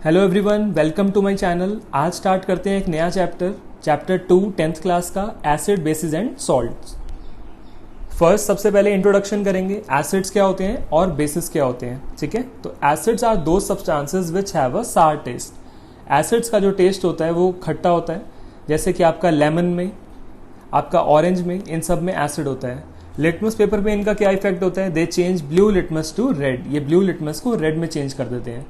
Hello everyone, welcome to my channel. आज start करते हैं एक नया चैप्टर 2 10th क्लास का, acid bases and salts. First सबसे पहले इंट्रोडक्शन करेंगे, एसिड्स क्या होते हैं और बेसिस क्या होते हैं। ठीक है, तो acids are those substances which have a सार टेस्ट। एसिड्स का जो टेस्ट होता है वो खट्टा होता है, जैसे कि आपका लेमन में, आपका ऑरेंज में, इन सब में एसिड होता है। लिटमस पेपर पे इनका क्या इफेक्ट होता है, they change blue litmus to red, ये ब्लू लिटमस को रेड में चेंज कर देते हैं।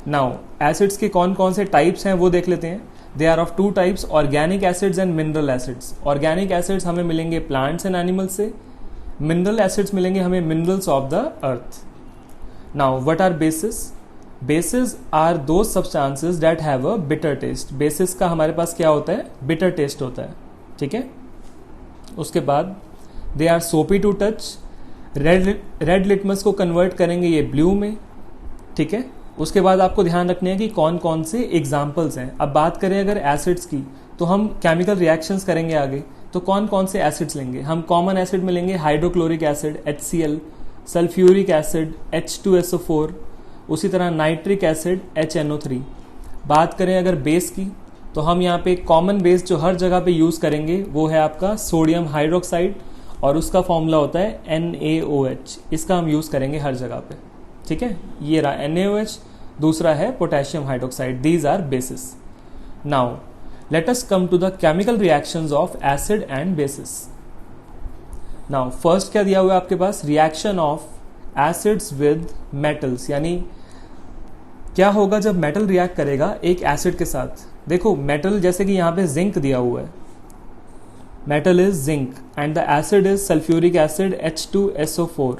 नाउ एसिड्स के कौन कौन से टाइप्स हैं वो देख लेते हैं। They are of two types, organic acids and mineral acids. Organic acids हमें मिलेंगे प्लांट्स एंड एनिमल्स से, मिनरल एसिड्स मिलेंगे हमें minerals of the earth. Now what are bases? Bases are those substances that have a bitter taste. Bases का हमारे पास क्या होता है, बिटर टेस्ट होता है। ठीक है, उसके बाद दे आर सोपी टू टच। रेड लिटमस को कन्वर्ट करेंगे ये ब्लू में। ठीक है, उसके बाद आपको ध्यान रखने हैं कि कौन कौन से एग्जाम्पल्स हैं। अब बात करें अगर एसिड्स की, तो हम केमिकल रिएक्शंस करेंगे आगे, तो कौन कौन से एसिड्स लेंगे हम। कॉमन एसिड में लेंगे hydrochloric acid HCl, sulphuric acid H2SO4, उसी तरह नाइट्रिक एसिड HNO3। बात करें अगर बेस की, तो हम यहाँ पे कॉमन बेस जो हर जगह पे यूज करेंगे वो है आपका सोडियम हाइड्रोक्साइड, और उसका फॉर्मूला होता है NaOH। इसका हम यूज करेंगे हर जगह पे। ठीक है, ये रहा NaOH, दूसरा है potassium hydroxide. These are bases. Now let us come to the chemical reactions of acid and bases. Now first क्या दिया हुआ है आपके पास, reaction of acids with metals, यानी क्या होगा जब मेटल रिएक्ट करेगा एक एसिड के साथ। देखो मेटल, जैसे कि यहां पे जिंक दिया हुआ है, metal is zinc and the acid is sulphuric acid H2SO4।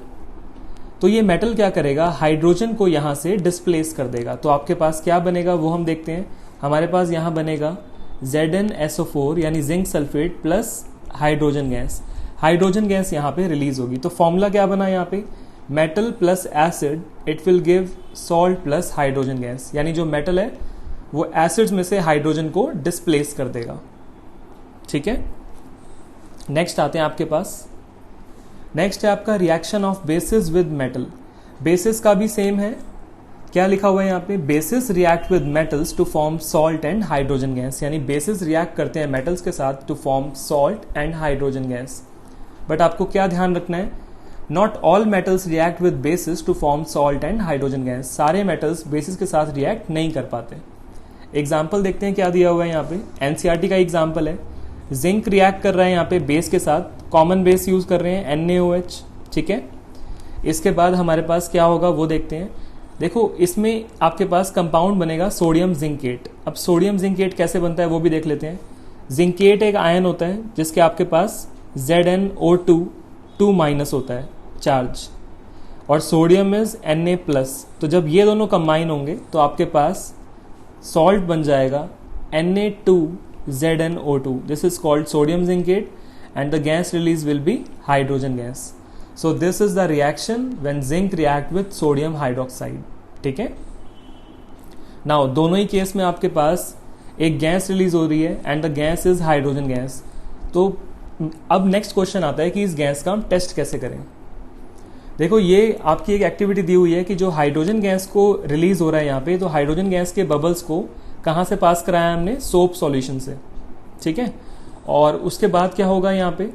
तो ये मेटल क्या करेगा, हाइड्रोजन को यहां से डिस्प्लेस कर देगा। तो आपके पास क्या बनेगा वो हम देखते हैं। हमारे पास यहां बनेगा ZnSO4 यानी zinc sulphate plus hydrogen gas. Hydrogen gas यहां पे रिलीज होगी। तो फॉर्मूला क्या बना यहाँ पे, metal plus acid it will give salt plus hydrogen gas, यानी जो मेटल है वो एसिड्स में से हाइड्रोजन को डिस्प्लेस कर देगा। ठीक है, नेक्स्ट आते हैं आपके पास। नेक्स्ट है आपका reaction of basis with metal. Basis का भी सेम है, क्या लिखा हुआ है यहाँ पे, bases react with metals to form salt and hydrogen gas. यानी बेसिस रिएक्ट करते हैं मेटल्स के साथ to form salt and hydrogen gas. But आपको क्या ध्यान रखना है, not all metals react with bases to form salt and hydrogen gas. सारे मेटल्स बेसिस के साथ रिएक्ट नहीं कर पाते। एग्जाम्पल देखते हैं क्या दिया हुआ है यहाँ पे, NCERT का एग्जाम्पल है। जिंक रिएक्ट कर रहा है यहाँ पे बेस के साथ, कॉमन बेस यूज कर रहे हैं NaOH। ठीक है, इसके बाद हमारे पास क्या होगा वो देखते हैं। देखो इसमें आपके पास कंपाउंड बनेगा सोडियम जिंकेट। अब सोडियम जिंकेट कैसे बनता है वो भी देख लेते हैं। जिंकेट एक आयन होता है जिसके आपके पास ZnO2 2- होता है चार्ज, और सोडियम इज Na+। तो जब ये दोनों कंबाइन होंगे तो आपके पास सॉल्ट बन जाएगा Na2ZnO2। This is called sodium zincate and the gas release will be hydrogen gas. So this is the reaction when zinc react with sodium hydroxide. ठीक है, now दोनों ही केस में आपके पास एक गैस रिलीज हो रही है and the gas is hydrogen gas. तो अब नेक्स्ट क्वेश्चन आता है कि इस गैस का हम टेस्ट कैसे करें। देखो ये आपकी एक एक्टिविटी दी हुई है कि जो हाइड्रोजन गैस को रिलीज हो रहा है यहाँ पे, तो हाइड्रोजन गैस के बबल्स को कहाँ से पास कराया हमने, सोप सॉल्यूशन से। ठीक है, और उसके बाद क्या होगा यहाँ पे,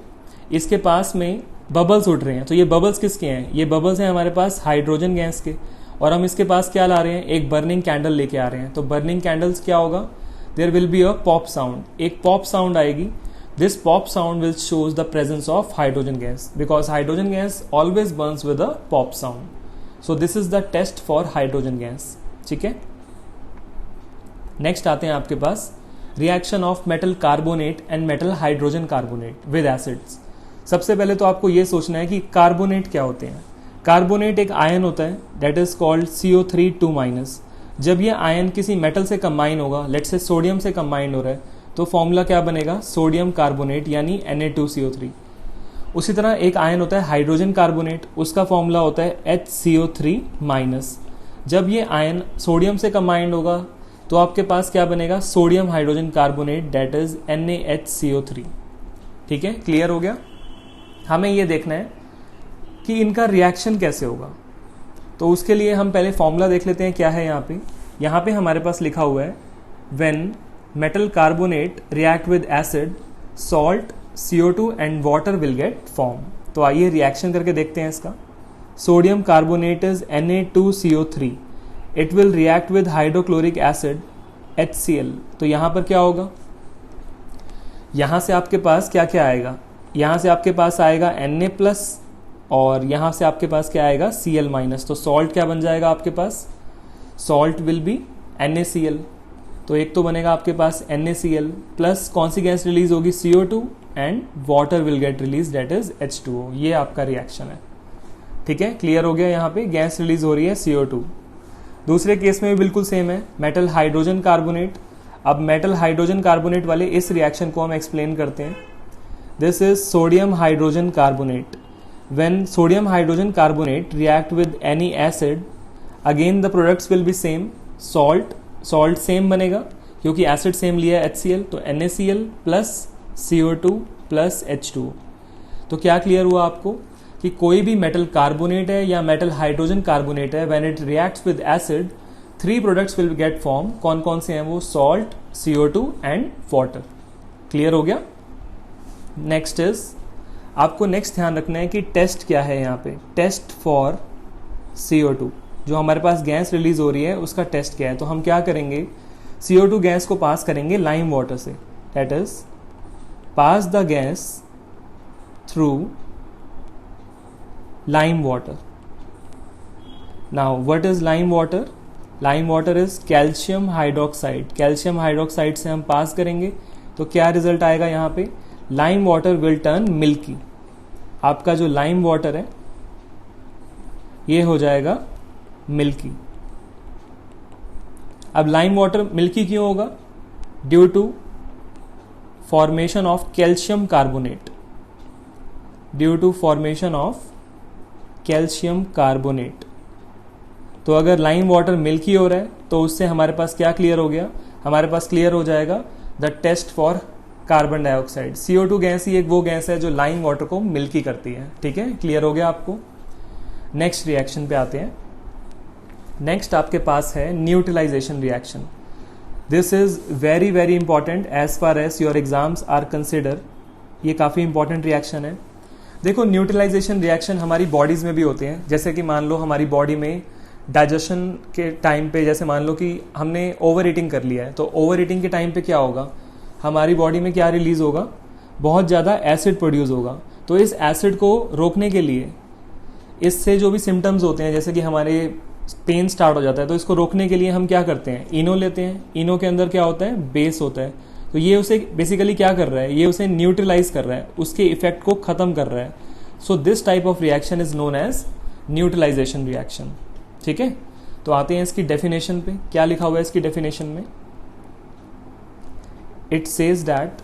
इसके पास में बबल्स उठ रहे हैं। तो ये बबल्स किसके हैं, ये बबल्स हैं हमारे पास हाइड्रोजन गैस के, और हम इसके पास क्या ला रहे हैं, एक बर्निंग कैंडल लेके आ रहे हैं। तो बर्निंग कैंडल्स क्या होगा, there will be a pop sound, एक पॉप साउंड आएगी। This pop sound will shows the presence of hydrogen gas, because hydrogen gas always burns with a pop sound. So this is the test for hydrogen gas. ठीक है, next आते हैं आपके पास reaction of metal carbonate and metal hydrogen carbonate with acids. सबसे पहले तो आपको यह सोचना है कि कार्बोनेट क्या होते हैं। कार्बोनेट एक आयन होता है दैट इज कॉल्ड CO3 2-। जब ये आयन किसी मेटल से कंबाइन होगा, लेट्स से सोडियम से कंबाइन हो रहा है, तो फॉर्मूला क्या बनेगा, सोडियम कार्बोनेट यानी Na2CO3। उसी तरह एक आयन होता है हाइड्रोजन कार्बोनेट, उसका फॉर्मूला होता है HCO3-। जब ये आयन सोडियम से कंबाइंड होगा तो आपके पास क्या बनेगा, sodium hydrogen carbonate that is NaHCO3। ठीक है, क्लियर हो गया। हमें ये देखना है कि इनका रिएक्शन कैसे होगा, तो उसके लिए हम पहले फॉर्मूला देख लेते हैं क्या है यहाँ पे। यहाँ पे हमारे पास लिखा हुआ है when metal carbonate react with acid salt CO2 and water will get form. तो आइए रिएक्शन करके देखते हैं इसका। Sodium carbonate is Na2CO3, it will react with hydrochloric acid HCl। तो यहाँ पर क्या होगा, यहाँ से आपके पास क्या क्या आएगा, यहाँ से आपके पास आएगा Na+ और यहाँ से आपके पास क्या आएगा Cl-। तो सॉल्ट क्या बन जाएगा आपके पास, सॉल्ट विल बी NaCl। तो एक तो बनेगा आपके पास NaCl प्लस कौन सी गैस रिलीज होगी CO2 and water will get release that is H2O। ये आपका रिएक्शन है, ठीक है, क्लियर हो गया। यहाँ पे गैस रिलीज हो रही है CO2। दूसरे केस में भी बिल्कुल सेम है, मेटल हाइड्रोजन कार्बोनेट। अब मेटल हाइड्रोजन कार्बोनेट वाले इस रिएक्शन को हम एक्सप्लेन करते हैं। This is sodium hydrogen carbonate. When sodium hydrogen carbonate react with any acid, again the products will be same. Salt same बनेगा क्योंकि एसिड सेम लिया है HCl, तो NaCl plus CO2 plus H2O। तो क्या क्लियर हुआ आपको कि कोई भी मेटल कार्बोनेट है या मेटल हाइड्रोजन कार्बोनेट है, when it reacts with acid 3 products will get form. कौन कौन से हैं वो, salt, CO2 and water. Clear हो गया। नेक्स्ट इज, आपको नेक्स्ट ध्यान रखना है कि टेस्ट क्या है यहाँ पे, टेस्ट फॉर CO2। जो हमारे पास गैस रिलीज हो रही है उसका टेस्ट क्या है। तो हम क्या करेंगे, CO2 गैस को पास करेंगे लाइम वाटर से, that is pass the gas through lime water. Now what is lime water, lime water is calcium hydroxide. Calcium hydroxide से हम पास करेंगे तो क्या रिजल्ट आएगा यहाँ पे, lime water will turn milky. आपका जो लाइम वाटर है ये हो जाएगा मिल्की। अब लाइम वाटर मिल्की क्यों होगा, due to formation of calcium carbonate, due to formation of calcium carbonate. तो अगर लाइम वाटर मिल्की हो रहा है तो उससे हमारे पास क्या क्लियर हो गया, हमारे पास क्लियर हो जाएगा the test for carbon dioxide. CO2 gas ही एक वो गैस है जो लाइम वाटर को मिल्की करती है, ठीक है, क्लियर हो गया आपको। नेक्स्ट रिएक्शन पे आते हैं। नेक्स्ट आपके पास है neutralisation reaction. This is very very important as far as your exams are consider. ये काफ़ी इंपॉर्टेंट रिएक्शन है। देखो न्यूट्रलाइजेशन रिएक्शन हमारी बॉडीज में भी होते हैं। जैसे कि मान लो हमारी बॉडी में डाइजेशन के टाइम पे, जैसे मान लो कि हमने ओवर ईटिंग कर लिया है, तो ओवर ईटिंग के टाइम पे क्या होगा, हमारी बॉडी में क्या रिलीज होगा, बहुत ज़्यादा एसिड प्रोड्यूस होगा। तो इस एसिड को रोकने के लिए, इससे जो भी सिम्टम्स होते हैं, जैसे कि हमारे पेन स्टार्ट हो जाता है, तो इसको रोकने के लिए हम क्या करते हैं, इनो लेते हैं। इनो के अंदर क्या होता है, बेस होता है। तो ये उसे बेसिकली क्या कर रहा है, ये उसे न्यूट्रलाइज कर रहा है, उसके इफेक्ट को खत्म कर रहा है। So this type of reaction is known as neutralisation reaction, ठीक है। तो आते हैं इसकी डेफिनेशन पे। क्या लिखा हुआ है इसकी डेफिनेशन में, it says that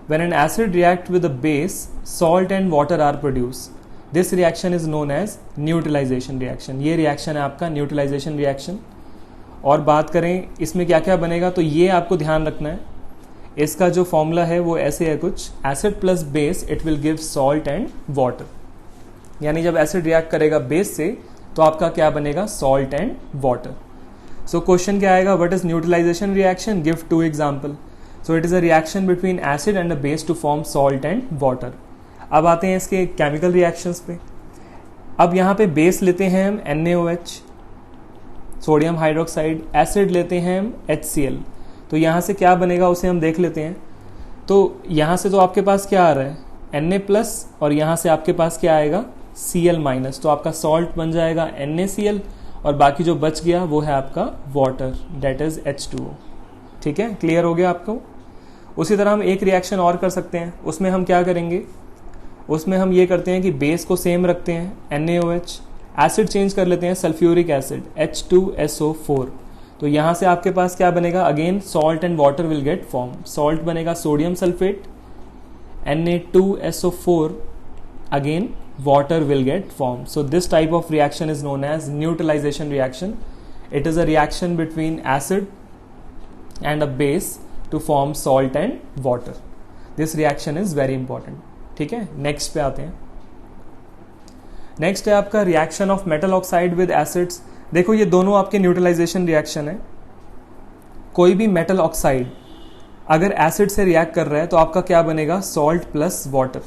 when an acid react with a base, salt and water are produce, this reaction is known as neutralisation reaction. ये रिएक्शन है आपका न्यूट्रलाइजेशन रिएक्शन। और बात करें इसमें क्या क्या बनेगा, तो ये आपको ध्यान रखना है। इसका जो फॉर्मूला है वो ऐसे है कुछ, acid plus base it will give salt and water. यानी जब एसिड रिएक्ट करेगा बेस से तो आपका क्या बनेगा, salt and water. So question क्या आएगा, what is neutralisation reaction, give 2 example. So it is a reaction between acid and a base to form salt and water. अब आते हैं इसके केमिकल रिएक्शंस पे। अब यहाँ पे बेस लेते हैं हम NaOH, सोडियम हाइड्रोक्साइड, एसिड लेते हैं हम HCl। तो यहाँ से क्या बनेगा उसे हम देख लेते हैं। तो यहाँ से तो आपके पास क्या आ रहा है, Na+ और यहाँ से आपके पास क्या आएगा, Cl-। तो आपका सॉल्ट बन जाएगा NaCl और बाकी जो बच गया वो है आपका वाटर, दैट इज H2O, ठीक है, क्लियर हो गया आपको। उसी तरह हम एक रिएक्शन और कर सकते हैं। उसमें हम क्या करेंगे, उसमें हम ये करते हैं कि बेस को सेम रखते हैं NaOH, एसिड चेंज कर लेते हैं सल्फ्यूरिक एसिड H2SO4। तो यहाँ से आपके पास क्या बनेगा, again salt and water will get form. Salt बनेगा sodium sulphate, Na2SO4, again water will get formed. So this type of reaction is known as neutralization reaction. It is a reaction between acid and a base to form salt and water. This reaction is very important. ठीक है, next पे आते हैं। Next है आपका reaction of metal oxide with acids. देखो ये दोनों आपके न्यूट्रलाइजेशन रिएक्शन है। कोई भी मेटल ऑक्साइड अगर एसिड से रिएक्ट कर रहा है तो आपका क्या बनेगा, सॉल्ट प्लस वाटर।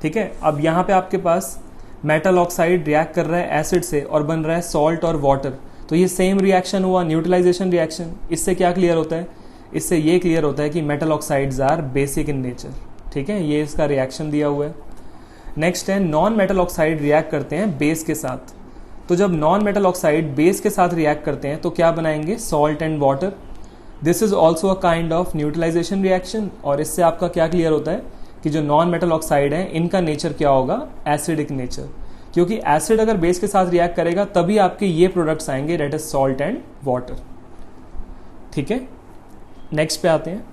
ठीक है, अब यहाँ पे आपके पास मेटल ऑक्साइड रिएक्ट कर रहा है एसिड से और बन रहा है सॉल्ट और वाटर, तो ये सेम रिएक्शन हुआ, न्यूट्रलाइजेशन रिएक्शन। इससे क्या क्लियर होता है, इससे ये क्लियर होता है कि metal oxides are basic in nature. ठीक है, ये इसका रिएक्शन दिया हुआ है। नेक्स्ट है नॉन मेटल ऑक्साइड रिएक्ट करते हैं बेस के साथ। तो जब नॉन मेटल ऑक्साइड बेस के साथ रिएक्ट करते हैं तो क्या बनाएंगे, salt and water. This is also a kind of neutralisation reaction. और इससे आपका क्या क्लियर होता है कि जो नॉन मेटल ऑक्साइड है इनका नेचर क्या होगा, एसिडिक नेचर, क्योंकि एसिड अगर बेस के साथ रिएक्ट करेगा तभी आपके ये प्रोडक्ट्स आएंगे, that is salt and water. ठीक है, नेक्स्ट पे आते हैं।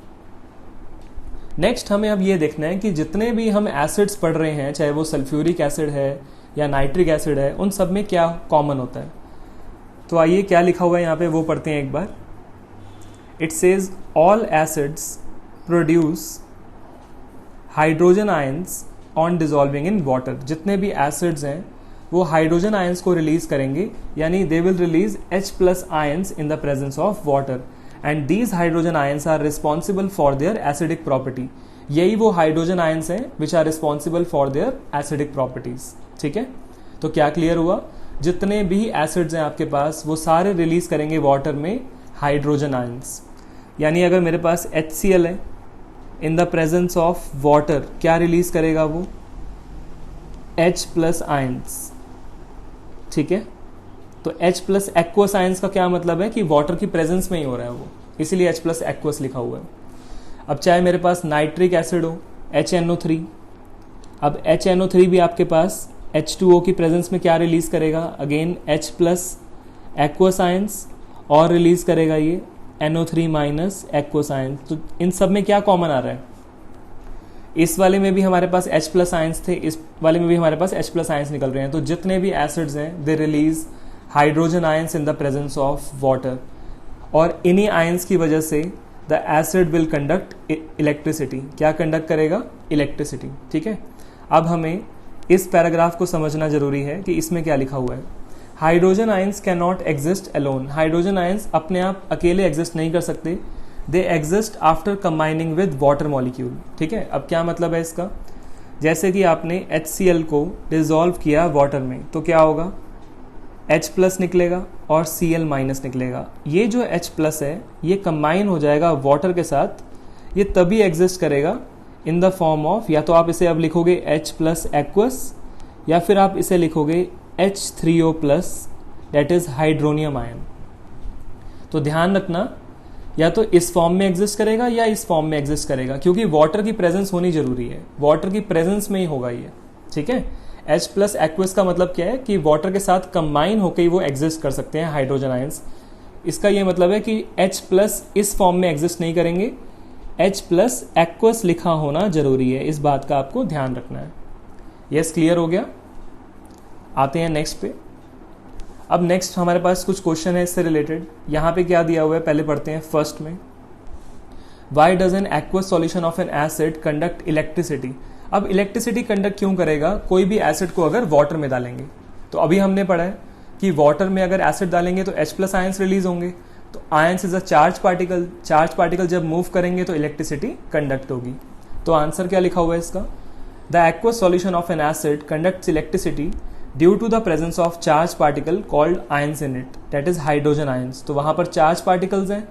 नेक्स्ट हमें अब ये देखना है कि जितने भी हम एसिड्स पढ़ रहे हैं, चाहे वो सल्फ्यूरिक एसिड है या नाइट्रिक एसिड है, उन सब में क्या कॉमन होता है। तो आइए क्या लिखा हुआ है यहाँ पे वो पढ़ते हैं एक बार। It says all acids produce hydrogen ions on dissolving in water. जितने भी एसिड्स हैं वो हाइड्रोजन आयंस को रिलीज करेंगे, यानी they will release H+ ions in the presence of water and these hydrogen ions are responsible for their acidic property. यही वो hydrogen ions हैं which are responsible for their acidic properties. ठीक है, तो क्या क्लियर हुआ, जितने भी एसिड्स हैं आपके पास वो सारे रिलीज करेंगे वाटर में हाइड्रोजन आयंस। यानी अगर मेरे पास HCl है, इन द प्रेजेंस ऑफ वाटर क्या रिलीज करेगा वो, H+ आयंस। ठीक है, तो H+ एक्वस आयंस का क्या मतलब है कि वाटर की प्रेजेंस में ही हो रहा है वो, इसीलिए H+ एक्वस लिखा हुआ है। अब चाहे मेरे पास नाइट्रिक एसिड हो, HNO3, अब HNO3 भी आपके पास H2O की प्रेजेंस में क्या रिलीज करेगा, अगेन H+ एक्वस आयंस, और रिलीज करेगा ये NO3- एक्वस आयंस। तो इन सब में क्या कॉमन आ रहा है, इस वाले में भी हमारे पास H+ आयंस थे, इस वाले में भी हमारे पास H+ आयंस निकल रहे हैं। तो जितने भी एसिड्स हैं they release hydrogen ions in the presence of water, और इन्हीं आयंस की वजह से the acid will conduct electricity. क्या कंडक्ट करेगा, इलेक्ट्रिसिटी। ठीक है, अब हमें इस पैराग्राफ को समझना जरूरी है कि इसमें क्या लिखा हुआ है। Hydrogen ions can not exist alone. Hydrogen ions अपने आप अकेले एग्जिस्ट नहीं कर सकते, they exist after combining with water molecule. ठीक है, अब क्या मतलब है इसका, जैसे कि आपने HCl को डिसॉल्व किया वाटर में तो क्या होगा, H+ निकलेगा और Cl- निकलेगा। ये जो H+ है ये कंबाइन हो जाएगा वाटर के साथ, ये तभी एग्जिस्ट करेगा इन द फॉर्म ऑफ, या तो आप इसे अब लिखोगे H+ एक्वस, या फिर आप इसे लिखोगे H3O+, that is hydronium ion. तो ध्यान रखना, या तो इस फॉर्म में एग्जिस्ट करेगा या इस फॉर्म में एग्जिस्ट करेगा, क्योंकि वाटर की प्रेजेंस होनी जरूरी है, वाटर की प्रेजेंस में ही होगा ये। ठीक है, H+ एक्वस का मतलब क्या है कि वाटर के साथ कंबाइन होकर ही वो एग्जिस्ट कर सकते हैं हाइड्रोजन आयंस। इसका ये मतलब है कि H+ इस फॉर्म में एग्जिस्ट नहीं करेंगे, H+ एक्वस लिखा होना जरूरी है, इस बात का आपको ध्यान रखना है। यस, क्लियर हो गया। आते हैं नेक्स्ट पे। अब नेक्स्ट हमारे पास कुछ क्वेश्चन है इससे रिलेटेड। यहाँ पे क्या दिया हुआ है पहले पढ़ते हैं। फर्स्ट में, why does an aqueous solution of an acid conduct electricity. अब इलेक्ट्रिसिटी कंडक्ट क्यों करेगा, कोई भी एसिड को अगर वाटर में डालेंगे, तो अभी हमने पढ़ा है कि वाटर में अगर एसिड डालेंगे तो H+ आयंस रिलीज होंगे। तो ions is a charge particle, charge particle जब मूव करेंगे तो इलेक्ट्रिसिटी कंडक्ट होगी। तो आंसर क्या लिखा हुआ है इसका, the aqueous solution of an acid conducts electricity due to the presence of charge particle called ions in it, that is hydrogen ions. तो वहां पर चार्ज पार्टिकल्स हैं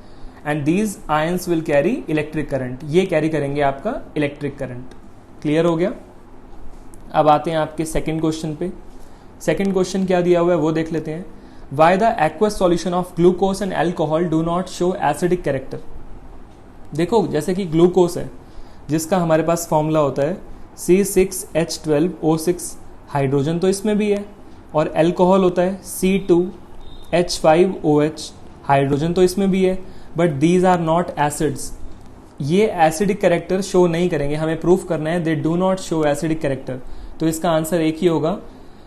and these ions will carry electric current, ये carry करेंगे आपका electric current. Clear हो गया। अब आते हैं आपके सेकंड क्वेश्चन पे। सेकंड क्वेश्चन क्या दिया हुआ है वो देख लेते हैं। Why the aqueous solution of glucose and alcohol do not show acidic character. देखो, जैसे कि ग्लूकोज है जिसका हमारे पास फॉर्मूला होता है C6H12O6, हाइड्रोजन तो इसमें भी है, और एल्कोहल होता है C2H5OH, हाइड्रोजन तो इसमें भी है, but these are not acids. ये एसिडिक कैरेक्टर शो नहीं करेंगे, हमें प्रूफ करना है they do not show acidic character. तो इसका आंसर एक ही होगा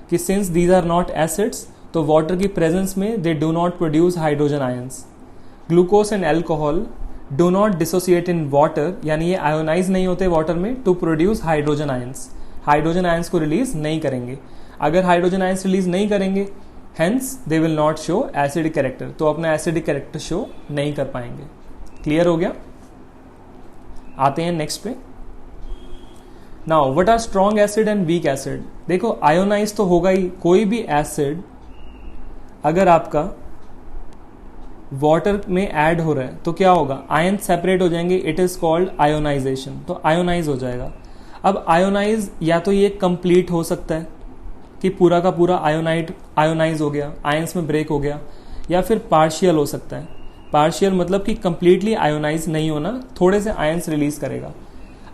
कि since these are not acids, तो वाटर की प्रेजेंस में they do not produce hydrogen ions. Glucose and alcohol do not dissociate in water, यानी ये आयोनाइज नहीं होते वाटर में to produce hydrogen ions. Hydrogen ions को रिलीज नहीं करेंगे। अगर हाइड्रोजन आयंस रिलीज नहीं करेंगे hence they will not show acidic character, तो अपना एसिडिक कैरेक्टर शो नहीं कर पाएंगे। क्लियर हो गया? आते हैं नेक्स्ट पे। Now what are strong acid and weak acid. देखो आयोनाइज तो होगा ही, कोई भी एसिड अगर आपका वाटर में ऐड हो रहा है तो क्या होगा, आयन सेपरेट हो जाएंगे, इट इज कॉल्ड आयोनाइजेशन, तो आयोनाइज हो जाएगा। अब आयोनाइज या तो ये कंप्लीट हो सकता है कि पूरा का पूरा आयोनाइज हो गया, आयंस में ब्रेक हो गया, या फिर पार्शियल हो सकता है। पार्शियल मतलब कि कंप्लीटली आयोनाइज नहीं होना, थोड़े से आयंस रिलीज करेगा।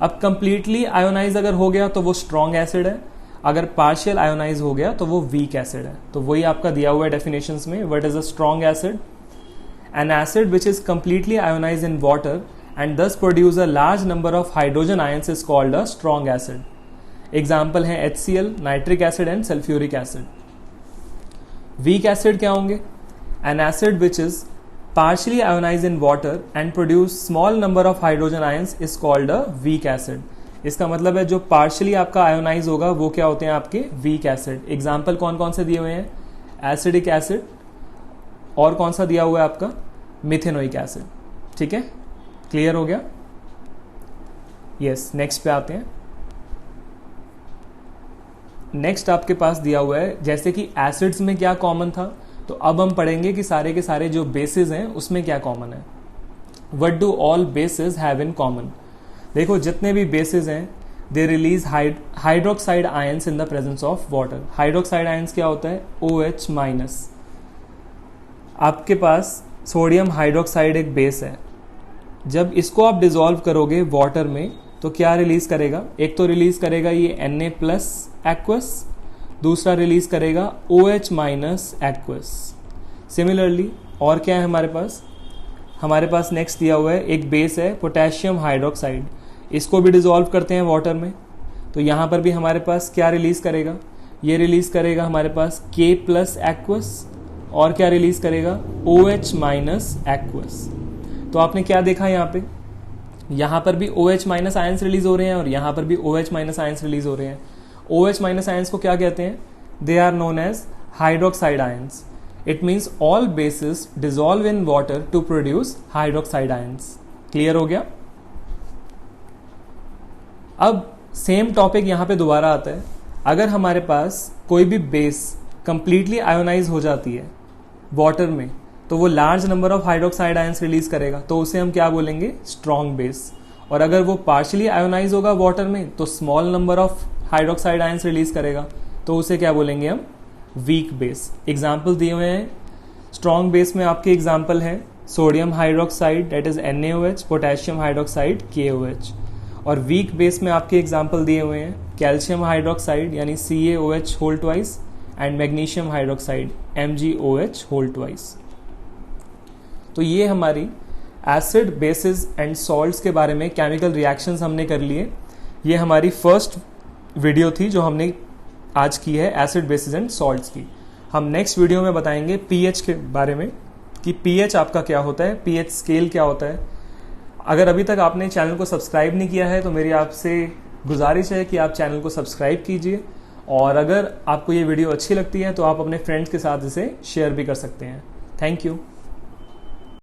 अब कंप्लीटली आयोनाइज अगर हो गया तो वो स्ट्रॉन्ग एसिड है, अगर पार्शियल आयोनाइज हो गया तो वो वीक एसिड है। तो वही आपका दिया हुआ है डेफिनेशंस में, what is a strong acid, an acid which is completely ionise in water and thus produce a large number of hydrogen ions is called a strong acid. Example है HCl, nitric acid and sulphuric acid. Weak acid क्या होंगे, an acid which is partially ionized in water and produce small number of hydrogen ions is called a weak acid। इसका मतलब है जो partially आपका ionise होगा वो क्या होते हैं आपके weak acid। एग्जाम्पल कौन कौन से दिए हुए हैं, एसिडिक एसिड और कौन सा दिया हुआ है आपका मिथेनोइक एसिड। ठीक है, क्लियर हो गया? यस, नेक्स्ट पे आते हैं। नेक्स्ट आपके पास दिया हुआ है जैसे कि एसिड्स में क्या कॉमन था, तो अब हम पढ़ेंगे कि सारे के सारे जो बेसिस हैं उसमें क्या कॉमन है। What do all basis have in common. देखो जितने भी बेसिस हैं they release hydroxide ions in the presence of water. Hydroxide ions क्या होता है, OH माइनस। आपके पास सोडियम हाइड्रोक्साइड एक बेस है, जब इसको आप डिसॉल्व करोगे वाटर में तो क्या रिलीज करेगा, एक तो रिलीज करेगा ये Na प्लस एक्वस, दूसरा रिलीज करेगा OH माइनस एक्वस। सिमिलरली और क्या है हमारे पास नेक्स्ट दिया हुआ है एक बेस है पोटेशियम हाइड्रोक्साइड, इसको भी डिसॉल्व करते हैं वाटर में तो यहाँ पर भी हमारे पास क्या रिलीज करेगा, ये रिलीज करेगा हमारे पास K प्लस एक्वस और क्या रिलीज करेगा OH माइनस एक्वस। तो आपने क्या देखा यहाँ पर भी OH माइनस आयंस रिलीज हो रहे हैं और यहाँ पर भी OH माइनस आयंस रिलीज हो रहे हैं। OH माइनस आयंस को क्या कहते हैं, they are known as hydroxide ions. It means all bases dissolve in water to produce hydroxide ions. Clear हो गया? अब सेम टॉपिक यहां पे दोबारा आता है, अगर हमारे पास कोई भी बेस कंप्लीटली आयोनाइज हो जाती है वाटर में तो वो large number of hydroxide ions release करेगा, तो उसे हम क्या बोलेंगे, स्ट्रॉन्ग बेस। और अगर वो पार्शियली आयोनाइज होगा वाटर में तो small number of hydroxide ions release करेगा, तो उसे क्या बोलेंगे हम, वीक बेस। एग्जाम्पल दिए हुए हैं स्ट्रॉन्ग बेस में, आपके एग्जाम्पल है sodium hydroxide that is NaOH, potassium hydroxide KOH। और वीक बेस में आपके एग्जाम्पल दिए हुए हैं कैल्शियम हाइड्रोक्साइड यानी CaOH whole twice and magnesium hydroxide MgOH whole twice. तो ये हमारी एसिड बेसिस एंड सॉल्ट्स के बारे में केमिकल रिएक्शंस हमने कर लिए। ये हमारी फर्स्ट वीडियो थी जो हमने आज की है एसिड बेसिस एंड सॉल्ट्स की। हम नेक्स्ट वीडियो में बताएंगे pH के बारे में कि pH आपका क्या होता है, pH स्केल क्या होता है। अगर अभी तक आपने चैनल को सब्सक्राइब नहीं किया है तो मेरी आपसे गुजारिश है कि आप चैनल को सब्सक्राइब कीजिए, और अगर आपको ये वीडियो अच्छी लगती है तो आप अपने फ्रेंड्स के साथ इसे शेयर भी कर सकते हैं। Thank you.